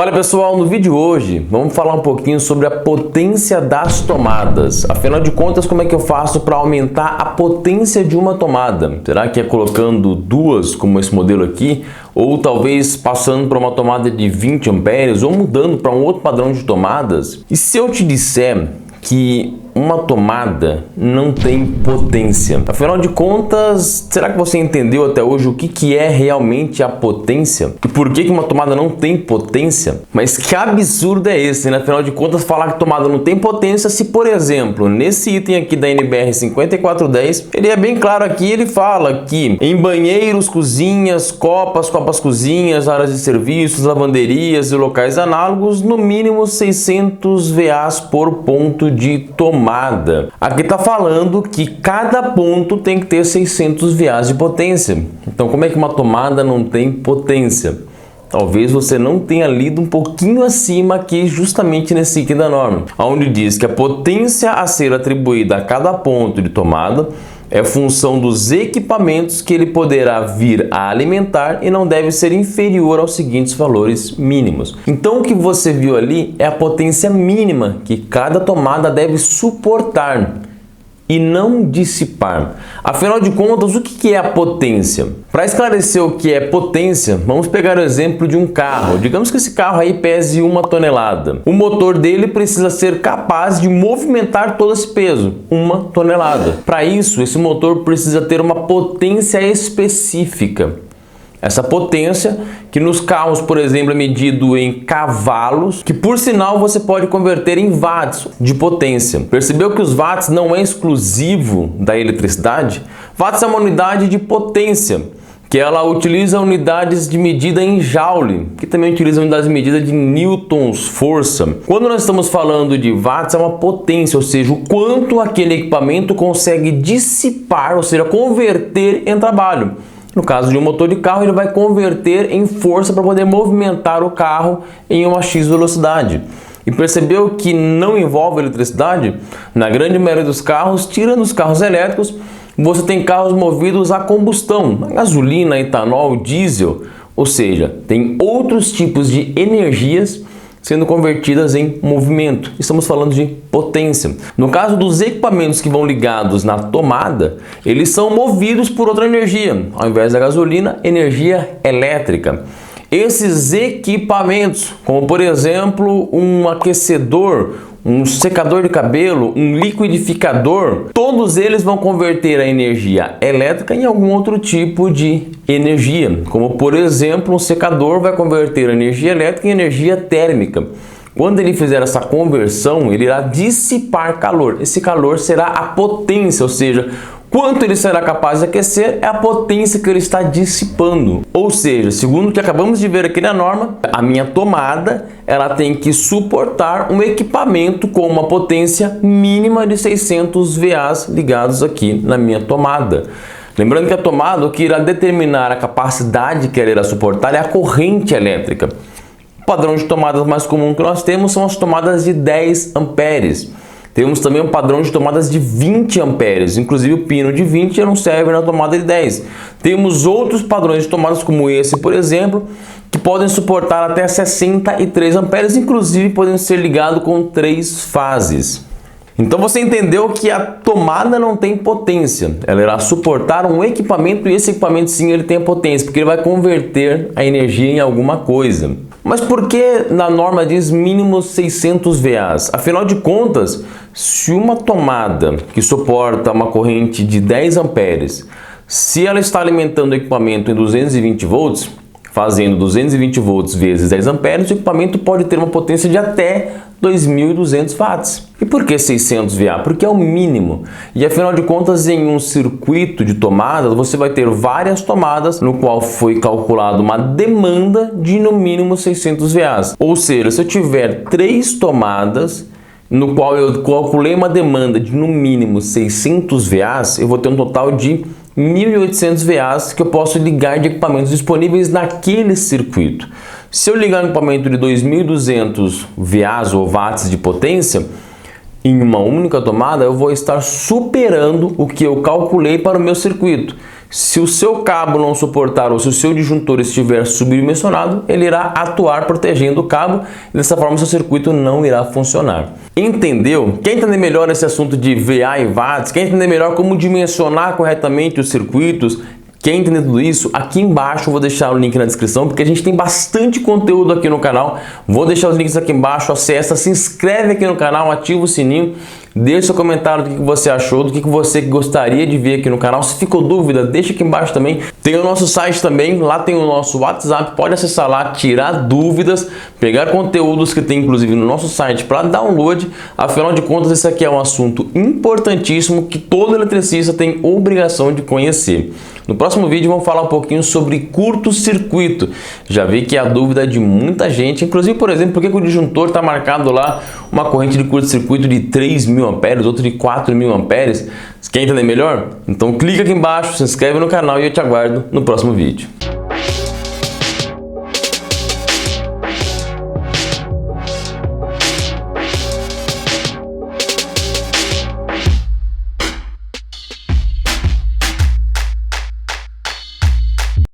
Fala pessoal, no vídeo de hoje vamos falar um pouquinho sobre a potência das tomadas. Afinal de contas, como é que eu faço para aumentar a potência de uma tomada? Será que é colocando duas, como esse modelo aqui? Ou talvez passando para uma tomada de 20 amperes ou mudando para um outro padrão de tomadas? E se eu te disser que uma tomada não tem potência? Afinal de contas, será que você entendeu até hoje o que é realmente a potência? E por que uma tomada não tem potência? Mas que absurdo é esse, né? Afinal de contas, falar que tomada não tem potência, se por exemplo, nesse item aqui da NBR 5410, ele é bem claro aqui, ele fala que em banheiros, cozinhas, copas-cozinhas, áreas de serviços, lavanderias e locais análogos, no mínimo 600 VAs por ponto de tomada. Aqui está falando que cada ponto tem que ter 600 VAs de potência. Então, como é que uma tomada não tem potência? Talvez você não tenha lido um pouquinho acima aqui, justamente nesse item da norma, onde diz que a potência a ser atribuída a cada ponto de tomada é função dos equipamentos que ele poderá vir a alimentar e não deve ser inferior aos seguintes valores mínimos. Então o que você viu ali é a potência mínima que cada tomada deve suportar e não dissipar. Afinal de contas, o que é a potência? Para esclarecer o que é potência, vamos pegar o exemplo de um carro. Digamos que esse carro aí pese 1 tonelada. O motor dele precisa ser capaz de movimentar todo esse peso, 1 tonelada. Para isso, esse motor precisa ter uma potência específica. Essa potência, que nos carros, por exemplo, é medido em cavalos, que por sinal você pode converter em watts de potência. Percebeu que os watts não é exclusivo da eletricidade? Watts é uma unidade de potência, que ela utiliza unidades de medida em joule, que também utiliza unidades de medida de newtons força. Quando nós estamos falando de watts, é uma potência, ou seja, o quanto aquele equipamento consegue dissipar, ou seja, converter em trabalho. No caso de um motor de carro, ele vai converter em força para poder movimentar o carro em uma X velocidade. E percebeu que não envolve eletricidade? Na grande maioria dos carros, tirando os carros elétricos, você tem carros movidos a combustão, a gasolina, etanol, diesel, ou seja, tem outros tipos de energias sendo convertidas em movimento. Estamos falando de potência. No caso dos equipamentos que vão ligados na tomada, eles são movidos por outra energia. Ao invés da gasolina, energia elétrica. Esses equipamentos, como por exemplo um aquecedor, um secador de cabelo, um liquidificador, todos eles vão converter a energia elétrica em algum outro tipo de energia. Como por exemplo, um secador vai converter a energia elétrica em energia térmica. Quando ele fizer essa conversão, ele irá dissipar calor. Esse calor será a potência, ou seja, quanto ele será capaz de aquecer é a potência que ele está dissipando. Ou seja, segundo o que acabamos de ver aqui na norma, a minha tomada ela tem que suportar um equipamento com uma potência mínima de 600 VAs ligados aqui na minha tomada. Lembrando que a tomada, o que irá determinar a capacidade que ela irá suportar é a corrente elétrica. O padrão de tomadas mais comum que nós temos são as tomadas de 10 amperes. Temos também um padrão de tomadas de 20 amperes, inclusive o pino de 20 não serve na tomada de 10. Temos outros padrões de tomadas como esse, por exemplo, que podem suportar até 63 amperes, inclusive podem ser ligados com 3 fases. Então você entendeu que a tomada não tem potência, ela irá suportar um equipamento e esse equipamento sim ele tem a potência, porque ele vai converter a energia em alguma coisa. Mas por que na norma diz mínimo 600 VAs? Afinal de contas, se uma tomada que suporta uma corrente de 10 amperes, se ela está alimentando o equipamento em 220 volts, fazendo 220 volts vezes 10 amperes, o equipamento pode ter uma potência de até 2.200 watts. E por que 600 VA? Porque é o mínimo. E afinal de contas, em um circuito de tomadas, você vai ter várias tomadas no qual foi calculada uma demanda de no mínimo 600 VAs. Ou seja, se eu tiver 3 tomadas no qual eu calculei uma demanda de no mínimo 600 VAs, eu vou ter um total de 1.800 VAs que eu posso ligar de equipamentos disponíveis naquele circuito. Se eu ligar um equipamento de 2.200 VAs ou watts de potência, em uma única tomada, eu vou estar superando o que eu calculei para o meu circuito. Se o seu cabo não suportar ou se o seu disjuntor estiver subdimensionado, ele irá atuar protegendo o cabo e dessa forma seu circuito não irá funcionar. Entendeu? Quer entender melhor esse assunto de VA e watts? Quer entender melhor como dimensionar corretamente os circuitos? Quer entender tudo isso? Aqui embaixo eu vou deixar o link na descrição, porque a gente tem bastante conteúdo aqui no canal. Vou deixar os links aqui embaixo, acessa, se inscreve aqui no canal, ativa o sininho, deixa seu comentário do que você achou, do que você gostaria de ver aqui no canal. Se ficou dúvida, deixa aqui embaixo também. Tem o nosso site também, lá tem o nosso WhatsApp, pode acessar lá, tirar dúvidas, pegar conteúdos que tem inclusive no nosso site para download. Afinal de contas, esse aqui é um assunto importantíssimo que todo eletricista tem obrigação de conhecer. No próximo vídeo vamos falar um pouquinho sobre curto-circuito. Já vi que é a dúvida de muita gente, inclusive, por exemplo, por que o disjuntor está marcado lá uma corrente de curto-circuito de 3.000 amperes, outro de 4.000 amperes. Quer entender melhor? Então clica aqui embaixo, se inscreve no canal e eu te aguardo no próximo vídeo.